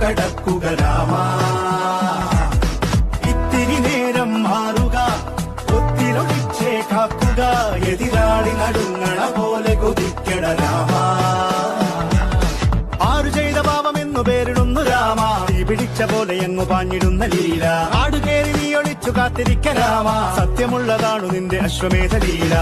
കടക്കുക രാമ. ഇത്തിരി നേരം മാറുക, ഒത്തിരൊളിച്ചേ കാക്കുക, എതിരാളി നടുങ്ങണ പോലെ കൊതിക്കട രാമ. ആരു ചെയ്ത പാപമെന്നു പേരിടുന്നു രാമ, തീ പിടിച്ച പോലെ എങ്ങു പാഞ്ഞിടുന്ന ലീല. ആടുകേറി നീ ഒളിച്ചു കാത്തിരിക്ക രാമ, സത്യമുള്ളതാണു നിന്റെ അശ്വമേധ ലീല.